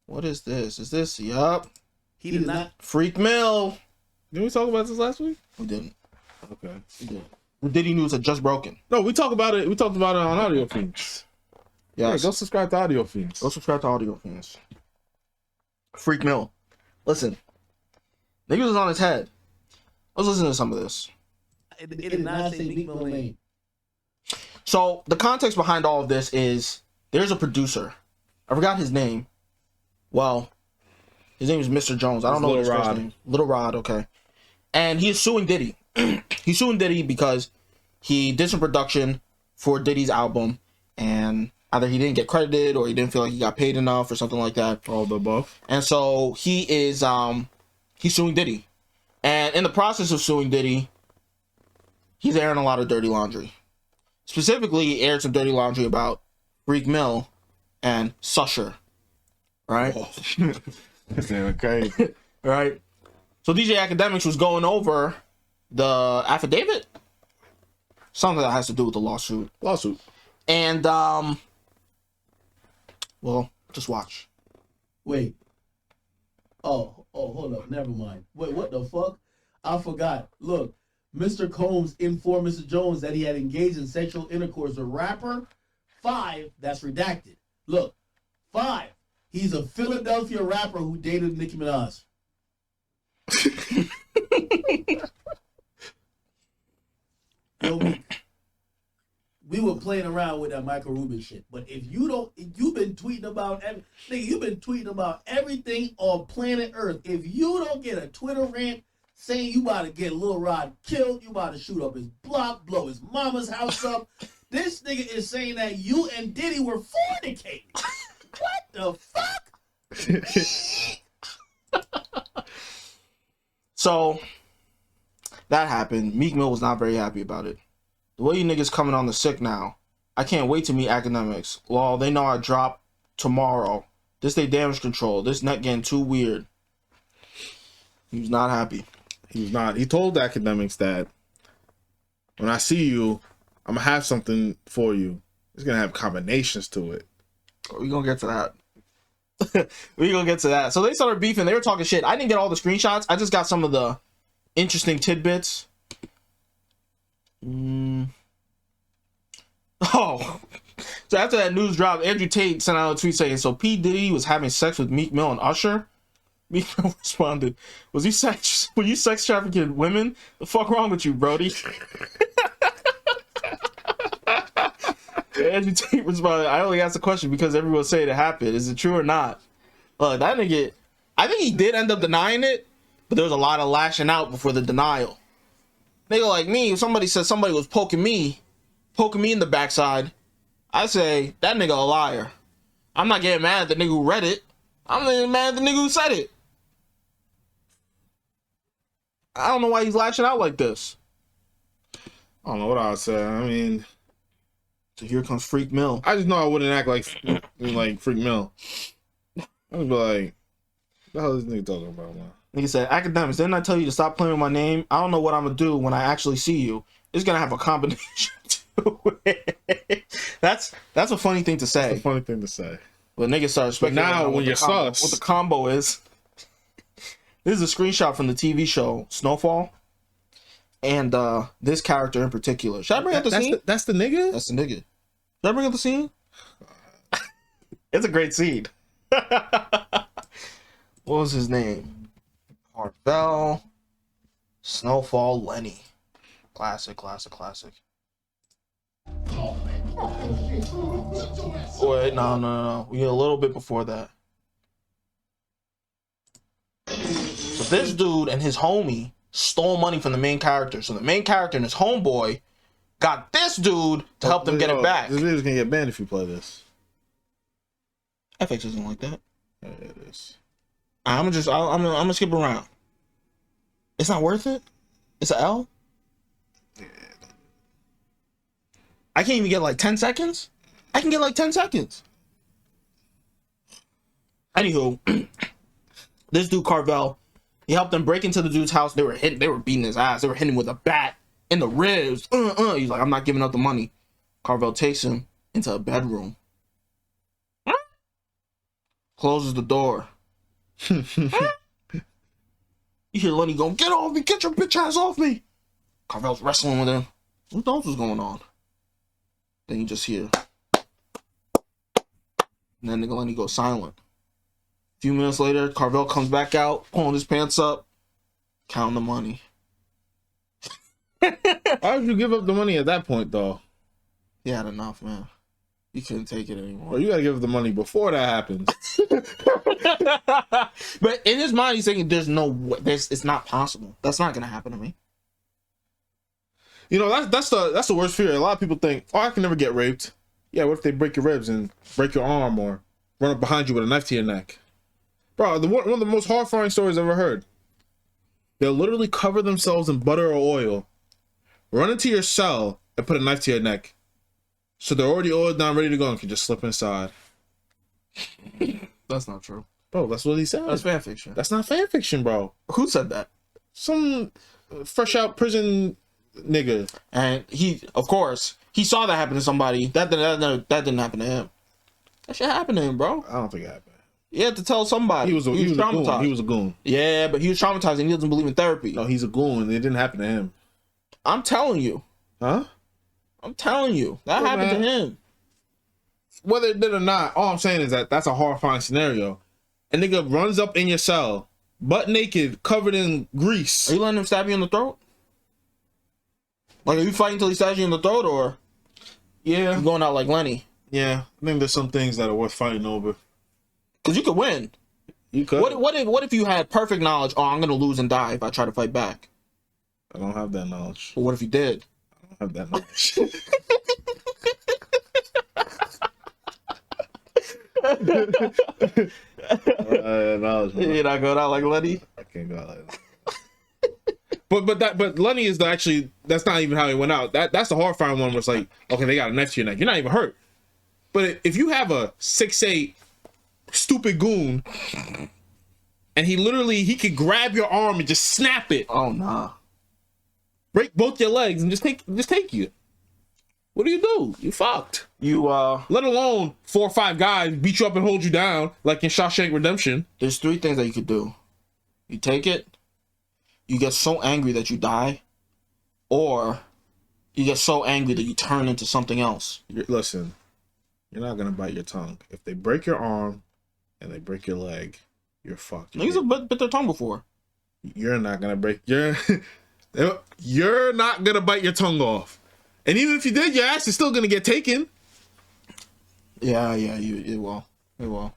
What is this? Is this? Yup. He did not. Freak Mill. Didn't we talk about this last week? We didn't. Okay. We did. The Diddy news had just broken. No, we talked about it. We talked about it on Audio Fiends. Yeah, go subscribe to Audio Fiends. Go subscribe to Audio Fiends. Freak Mill. Listen. Niggas was on his head. Let's listen to some of this. It did not say Meek Mill name. So, the context behind all of this is there's a producer. I forgot his name. Well, his name is Mr. Jones. I don't know what his first name is. Little Rod, okay. And he is suing Diddy. He's suing Diddy because he did some production for Diddy's album, and either he didn't get credited or he didn't feel like he got paid enough or something like that. All the above. And so he is he's suing Diddy. And in the process of suing Diddy, he's airing a lot of dirty laundry. Specifically, he aired some dirty laundry about Freak Mill and Susher. Right? Oh. Okay. Right? So DJ Akademiks was going over the affidavit. Something that has to do with the lawsuit. And, well, just watch. Wait. Oh, hold up. Never mind. Wait, what the fuck? I forgot. Look, Mr. Combs informed Mr. Jones that he had engaged in sexual intercourse with rapper. 5, that's redacted. Look, 5, he's a Philadelphia rapper who dated Nicki Minaj. Yo, we were playing around with that Michael Rubin shit, but if you've been tweeting about everything on planet Earth. If you don't get a Twitter rant saying you about to get Lil Rod killed, you about to shoot up his block, blow his mama's house up, this nigga is saying that you and Diddy were fornicating. What the fuck? So that happened. Meek Mill was not very happy about it. The way you niggas coming on the sick now, I can't wait to meet Akademiks. Well, they know I drop tomorrow. This they damage control. This net getting too weird. He was not happy. He was not. He told the Akademiks that when I see you, I'm gonna have something for you. It's gonna have combinations to it. We're gonna get to that. We're gonna get to that. So they started beefing. They were talking shit. I didn't get all the screenshots. I just got some of the interesting tidbits. Oh. So after that news dropped, Andrew Tate sent out a tweet saying, so P. Diddy was having sex with Meek Mill and Usher? Meek Mill responded, were you sex trafficking women? The fuck wrong with you, Brody? Andrew Tate responded, I only asked the question because everyone said it happened. Is it true or not? That nigga, I think he did end up denying it, but there was a lot of lashing out before the denial. Nigga like me, if somebody said somebody was poking me in the backside, I say, that nigga a liar. I'm not getting mad at the nigga who read it. I'm getting mad at the nigga who said it. I don't know why he's lashing out like this. I don't know what I would say. I mean, so here comes Freak Mill. I just know I wouldn't act like Freak Mill. I would be like, what the hell is this nigga talking about, man? Nigga said, Akademiks, didn't I tell you to stop playing with my name? I don't know what I'm gonna do when I actually see you. It's gonna have a combination to it. That's a funny thing to say. That's a funny thing to say. But niggas started speculating now when you're sus, what the combo is. This is a screenshot from the TV show Snowfall. And this character in particular. Should I bring up the scene? That's the nigga? That's the nigga. Should I bring up the scene? It's a great scene. What was his name? Carvel. Snowfall Lenny. Classic. Wait, no. We get a little bit before that. So this dude and his homie stole money from the main character. So the main character and his homeboy got this dude to help them get it back. This video's gonna get banned if you play this. FX isn't like that. Yeah, it is. I'm gonna skip around. It's not worth it? It's a L? Yeah. I can't even get like 10 seconds? I can get like 10 seconds. Anywho, this dude Carvel, he helped them break into the dude's house. They were beating his ass. They were hitting him with a bat in the ribs. He's like, I'm not giving up the money. Carvel takes him into a bedroom. Closes the door. You hear Lenny go, "Get off me! Get your bitch ass off me!" Carvel's wrestling with him. Who knows what's going on? Then you just hear. And then Lenny goes silent. A few minutes later, Carvel comes back out, pulling his pants up, counting the money. Why would you give up the money at that point, though? He had enough, man. He couldn't take it anymore. Well, you gotta give up the money before that happens. But in his mind, he's thinking, "There's no way. It's not possible. That's not gonna happen to me." You know, that's the worst fear. A lot of people think, "Oh, I can never get raped." Yeah, what if they break your ribs and break your arm or run up behind you with a knife to your neck? Bro, one of the most horrifying stories I've ever heard. They'll literally cover themselves in butter or oil, run into your cell, and put a knife to your neck. So they're already oiled down, ready to go, and can just slip inside. That's not true. Bro, that's what he said. That's fan fiction. That's not fan fiction, bro. Who said that? Some fresh out prison nigga. And he, of course, he saw that happen to somebody. That didn't happen to him. That shit happened to him, bro. I don't think it happened. He had to tell somebody. He was traumatized. He was a goon. Yeah, but he was traumatized and he doesn't believe in therapy. No, he's a goon. It didn't happen to him. I'm telling you. Huh? I'm telling you. That happened to him. Whether it did or not, all I'm saying is that that's a horrifying scenario. A nigga runs up in your cell, butt naked, covered in grease. Are you letting him stab you in the throat? Like, are you fighting until he stabs you in the throat, or yeah, you going out like Lenny? Yeah, I think there's some things that are worth fighting over. Because you could win. You could. What if you had perfect knowledge? Oh, I'm gonna lose and die if I try to fight back. I don't have that knowledge. But what if you did? I don't have that knowledge. You're not going out like Lenny? I can't go out like that. But Lenny is that's not even how he went out. That's the horrifying one where it's like, okay, they got a knife to your neck. You're not even hurt. But if you have a 6'8" stupid goon and he could grab your arm and just snap it. Oh nah. Break both your legs and just take you. What do? You fucked. Let alone 4 or 5 guys beat you up and hold you down like in Shawshank Redemption. There's 3 things that you could do. You take it, you get so angry that you die, or you get so angry that you turn into something else. Listen, you're not gonna bite your tongue. If they break your arm and they break your leg, you're fucked. Niggas have bit their tongue before. You're not gonna you're not gonna bite your tongue off. And even if you did, your ass is still gonna get taken. Yeah, it will. It will.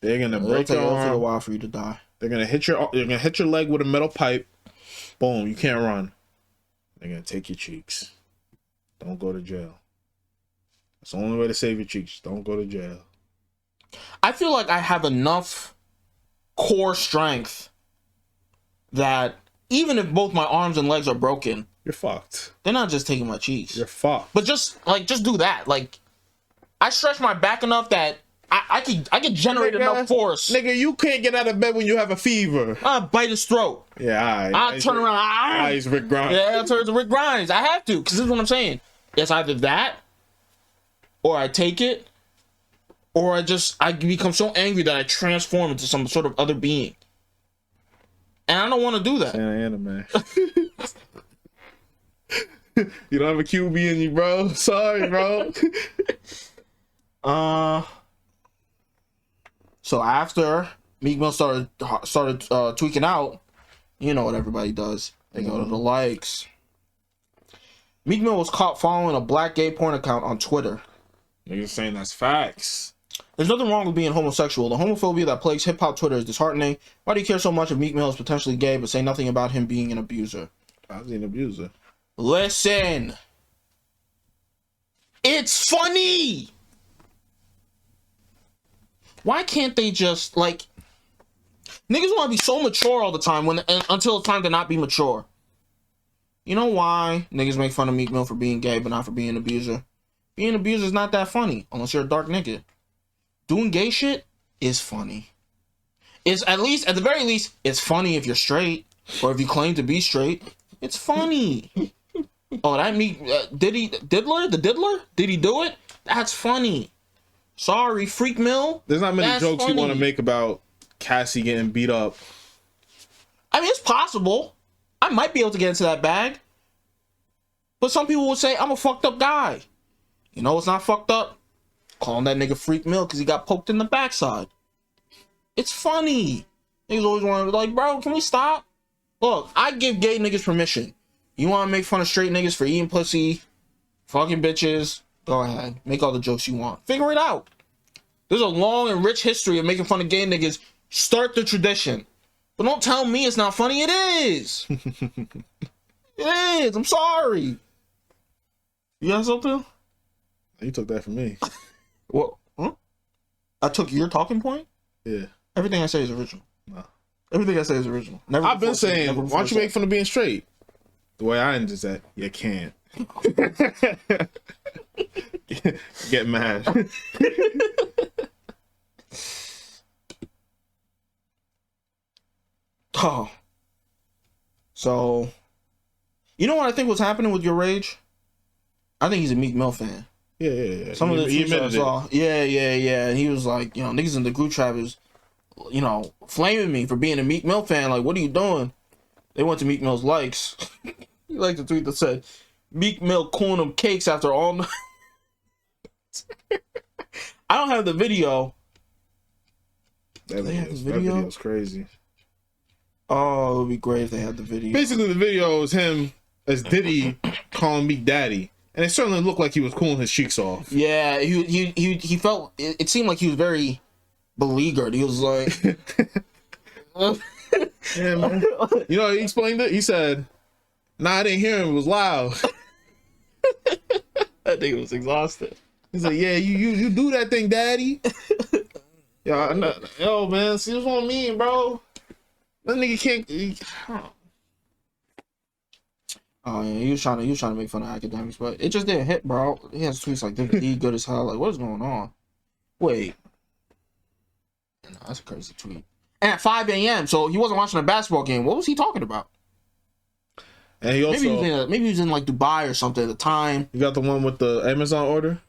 They're gonna break your arm. It'll take a while for you to die. They're gonna hit your leg with a metal pipe. Boom, you can't run. They're gonna take your cheeks. Don't go to jail. That's the only way to save your cheeks. Don't go to jail. I feel like I have enough core strength that even if both my arms and legs are broken, you're fucked. They're not just taking my cheeks. You're fucked. But just do that. Like, I stretch my back enough that I can generate enough force. Nigga, you can't get out of bed when you have a fever. I bite his throat. Yeah, I turn around. Eyes Rick Grimes. Yeah, I turn to Rick Grimes. I have to, because this is what I'm saying. It's either that, or I take it, or I become so angry that I transform into some sort of other being. And I don't want to do that. Anime. You don't have a QB in you, bro. Sorry, bro. So after Meek Mill started tweaking out, you know what everybody does. They go to the likes. Meek Mill was caught following a black gay porn account on Twitter. Niggas saying that's facts. There's nothing wrong with being homosexual. The homophobia that plagues hip-hop Twitter is disheartening. Why do you care so much if Meek Mill is potentially gay but say nothing about him being an abuser? How's he an abuser? Listen. It's funny. Why can't they just, like... Niggas want to be so mature all the time until it's time to not be mature. You know why niggas make fun of Meek Mill for being gay but not for being an abuser? Being an abuser is not that funny unless you're a dark nigga. Doing gay shit is funny. It's at the very least, it's funny if you're straight or if you claim to be straight. It's funny. Oh, that Meek Diddler? Did he do it? That's funny. Sorry, Freak Mill. There's not many That's jokes funny. you want to make about Cassie getting beat up. I mean, it's possible. I might be able to get into that bag. But some people will say I'm a fucked up guy. You know what's not fucked up? Calling that nigga Freak Mill because he got poked in the backside. It's funny. Niggas always want to be like, bro, can we stop? Look, I give gay niggas permission. You want to make fun of straight niggas for eating pussy, fucking bitches, go ahead. Make all the jokes you want. Figure it out. There's a long and rich history of making fun of gay niggas. Start the tradition. But don't tell me it's not funny. It is. It is. I'm sorry. You got something? You took that from me. What? Huh? I took your talking point? Yeah. Everything I say is original. No. Everything I say is original. Never I've been before said, saying, never why before don't you said. make fun of being straight? The way I end is that you can't. Get mad. Oh. So, you know what I think was happening with your rage? I think he's a Meek Mill fan. Yeah. Some of the he tweets I admitted saw. Yeah. And he was like, you know, niggas in the group chat is, you know, flaming me for being a Meek Mill fan. Like, what are you doing? They went to Meek Mill's likes. He liked the tweet that said, Meek Mill cooling them cakes after all night. I don't have the video. That They have the that video? video's crazy. Oh, it would be great if they had the video. Basically, the video is him as Diddy calling Meek daddy. And it certainly looked like he was cooling his cheeks off. Yeah, he felt, it seemed like he was very beleaguered. He was like... Yeah, man. You know, he explained it. He said, "Nah, I didn't hear him. It was loud." That nigga was exhausted. He's like, "Yeah, you do that thing, daddy." Yo, man, see what I mean, bro? That nigga can't. Oh yeah, he was trying to make fun of Akademiks, but it just didn't hit, bro. He has tweets like "He good as hell." Like, what is going on? Wait, no, that's a crazy tweet. And at 5 a.m., so he wasn't watching a basketball game. What was he talking about? And he also Maybe he was in like Dubai or something at the time. you got the one with the Amazon order.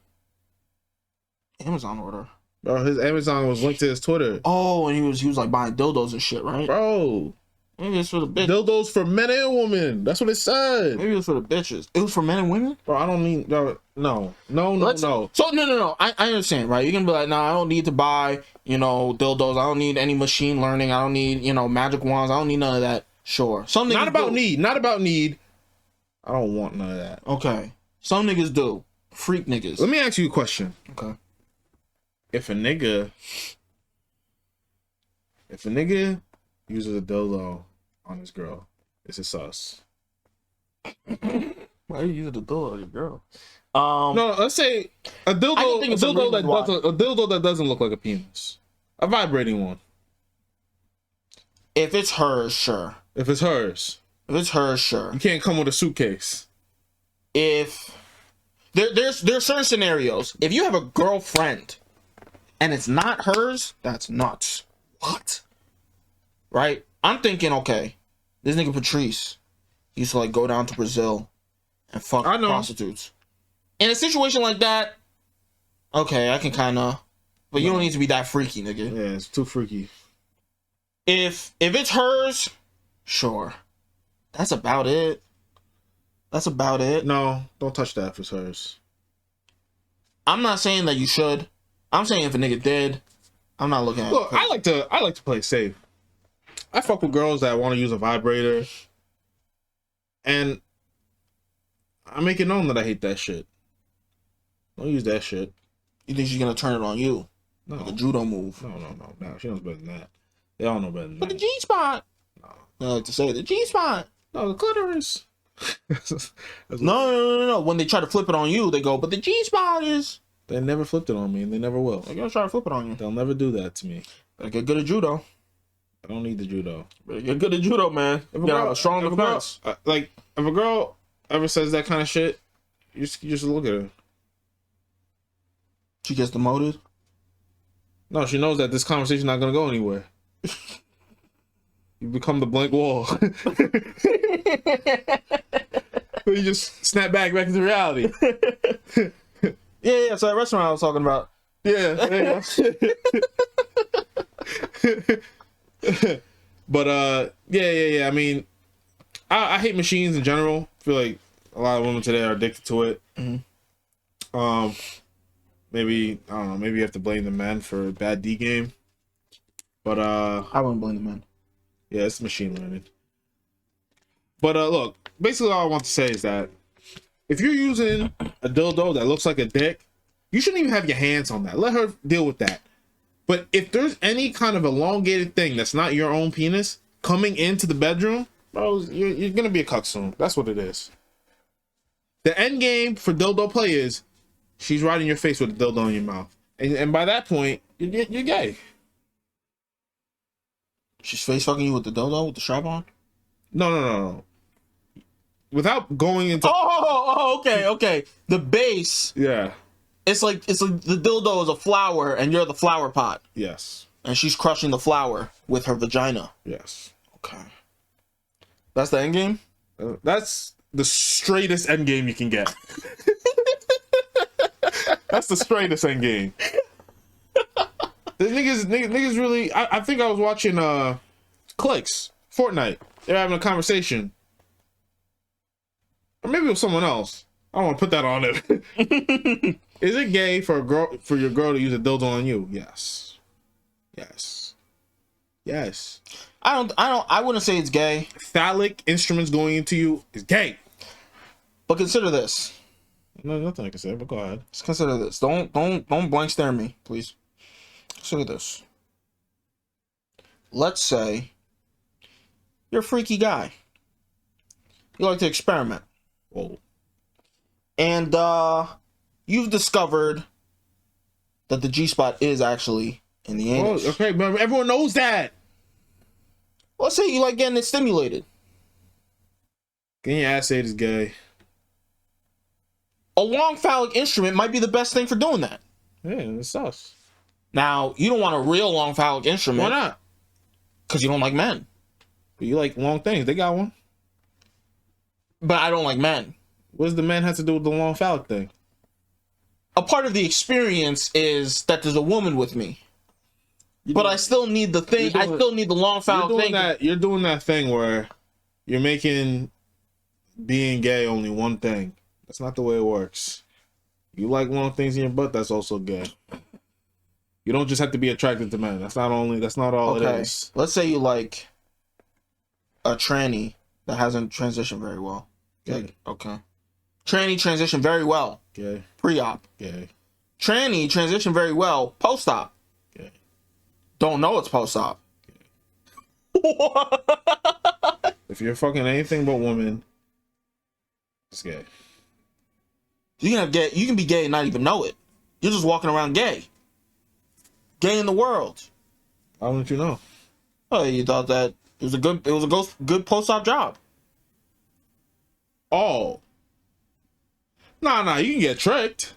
Amazon order. Bro, his Amazon was linked to his Twitter. Oh, and he was like buying dildos and shit, right? Bro, Maybe it's for the bitches. dildos for men and women. That's what it said. Maybe it was for the bitches. It was for men and women? Bro, I don't mean no. No. So no. I understand, right? You're gonna be like, nah, I don't need to buy, you know, dildos. I don't need any machine learning. I don't need, you know, magic wands. I don't need none of that. Sure. Some niggas Not about do. need. Not about need. I don't want none of that. Okay. Some niggas do. Freak niggas. Let me ask you a question. Okay. If a nigga uses a dildo on his girl, is it sus? Why are you using the dildo on your girl? No, let's say a dildo, I can think of some reasons why. a dildo that doesn't look like a penis, a vibrating one. If it's hers, sure. If it's hers, sure. you can't come with a suitcase. If there's certain scenarios. If you have a girlfriend and it's not hers, that's nuts. What? Right? I'm thinking, okay, this nigga Patrice used to like go down to Brazil and fuck I know. prostitutes. In a situation like that, okay, I can kind of, but you don't need to be that freaky, nigga. Yeah, it's too freaky. If it's hers, sure. That's about it. No, don't touch that if it's hers. I'm not saying that you should. I'm saying if a nigga did, I'm not looking at it. Look, I like to play safe. I fuck with girls that want to use a vibrator, and I make it known that I hate that shit. Don't use that shit. You think she's gonna turn it on you? No, Like a judo move. No. She knows better than that. They all know better than But the that. G spot. No. I like to say the G spot. No, the clitoris. No. When they try to flip it on you, they go, but the G spot is. They never flipped it on me, and they never will. They're gonna try to flip it on you. They'll never do that to me. Better get good at judo. I don't need the judo. Better get good at judo, man. You gotta have a strong defense. If a girl ever says that kind of shit, you just look at her. She gets demoted. No, she knows that this conversation's not gonna go anywhere. You become the blank wall. You just snap back into reality. Yeah. So that restaurant I was talking about, Yeah. But yeah. I mean, I hate machines in general. I feel like a lot of women today are addicted to it. Mm-hmm. Maybe I don't know. Maybe you have to blame the men for a bad D game. But I wouldn't blame the men. Yeah, it's machine learning. But look, basically all I want to say is that if you're using a dildo that looks like a dick, you shouldn't even have your hands on that. Let her deal with that. But if there's any kind of elongated thing that's not your own penis coming into the bedroom, bro, you're gonna be a cuck soon. That's what it is. The end game for dildo play is she's right in your face with a dildo in your mouth, and by that point, you're gay. She's face fucking you with the dildo with the strap on? No. Without going into Okay. The base. Yeah. It's like the dildo is a flower and you're the flower pot. Yes. And she's crushing the flower with her vagina. Yes. Okay. That's the end game? That's the straightest end game you can get. That's the straightest end game. The niggas really. I think I was watching Clicks Fortnite. They're having a conversation, or maybe it was someone else. I don't want to put that on it. Is it gay for your girl to use a dildo on you? Yes. I wouldn't say it's gay. Phallic instruments going into you is gay. But consider this. No, nothing I can say. But go ahead. Just consider this. Don't blank stare at me, please. Consider this. Let's say you're a freaky guy. You like to experiment. Whoa. And you've discovered that the G-spot is actually in the anus. Oh, okay, but everyone knows that. Let's say you like getting it stimulated. Getting your ass ate is gay. A long phallic instrument might be the best thing for doing that. Yeah, it's sus. Now, you don't want a real long phallic instrument. Why not? Because you don't like men. But you like long things. They got one. But I don't like men. What does the man have to do with the long phallic thing? A part of the experience is that there's a woman with me. But I still need the thing. I still need the long phallic thing. You're doing that thing where you're making being gay only one thing. That's not the way it works. You like long things in your butt, that's also gay. You don't just have to be attracted to men. That's not all it is. Let's say you like a tranny that hasn't transitioned very well. Gay. Okay. Tranny transitioned very well. Gay. Pre-op. Gay. Tranny transitioned very well post-op. Gay. Don't know it's post-op. If you're fucking anything but woman, it's gay. You can be gay and not even know it. You're just walking around gay. Gay in the world. How wouldn't you know? Oh, you thought that it was a good post-op job. Oh. Nah, you can get tricked.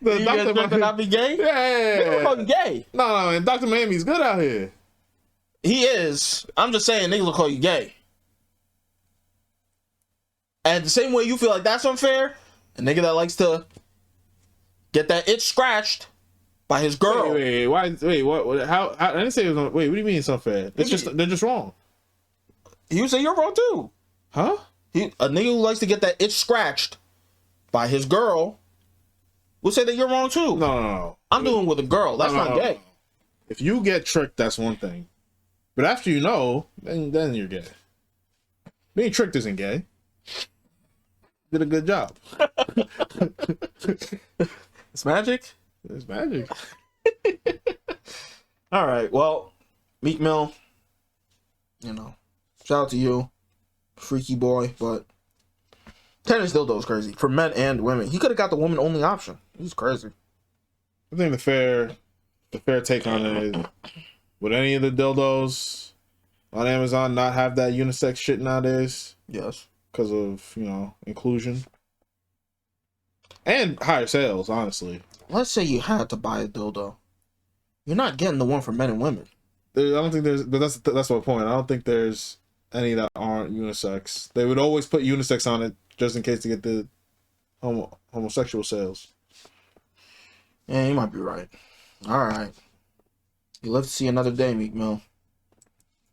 You guys think that I be gay? Yeah. You're fucking gay. No, man. Dr. Miami's good out here. He is. I'm just saying niggas will call you gay. And the same way you feel like that's unfair, a nigga that likes to get that itch scratched by his girl. Wait, what? How? I didn't say it was. Wait, what do you mean it's unfair? They're just wrong. You say you're wrong too. Huh? A nigga who likes to get that itch scratched by his girl will say that you're wrong too. No. I'm doing with a girl. That's not gay. If you get tricked, that's one thing. But after you know, then you're gay. Being tricked isn't gay. Did a good job. It's magic. It's magic. All right. Well, Meek Mill, shout out to you, freaky boy. But tennis dildo is crazy for men and women. He could have got the woman only option. He's crazy. I think the fair take on it is, would any of the dildos on Amazon not have that unisex shit nowadays? Yes. Because of, inclusion. And higher sales, honestly. Let's say you had to buy a dildo. You're not getting the one for men and women. I don't think there's, but that's my point. I don't think there's any that aren't unisex. They would always put unisex on it just in case to get the homosexual sales. Yeah, you might be right. All right. You live to see another day, Meek Mill.